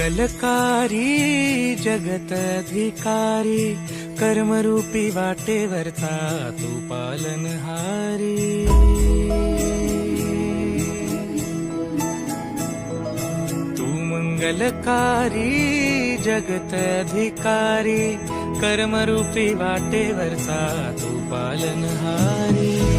मंगलकारी जगत अधिकारी, कर्मरूपी वाटेवरचा तू पालनहारी। तू मंगलकारी जगत अधिकारी, कर्मरूपी वाटेवरचा तू पालनहारी।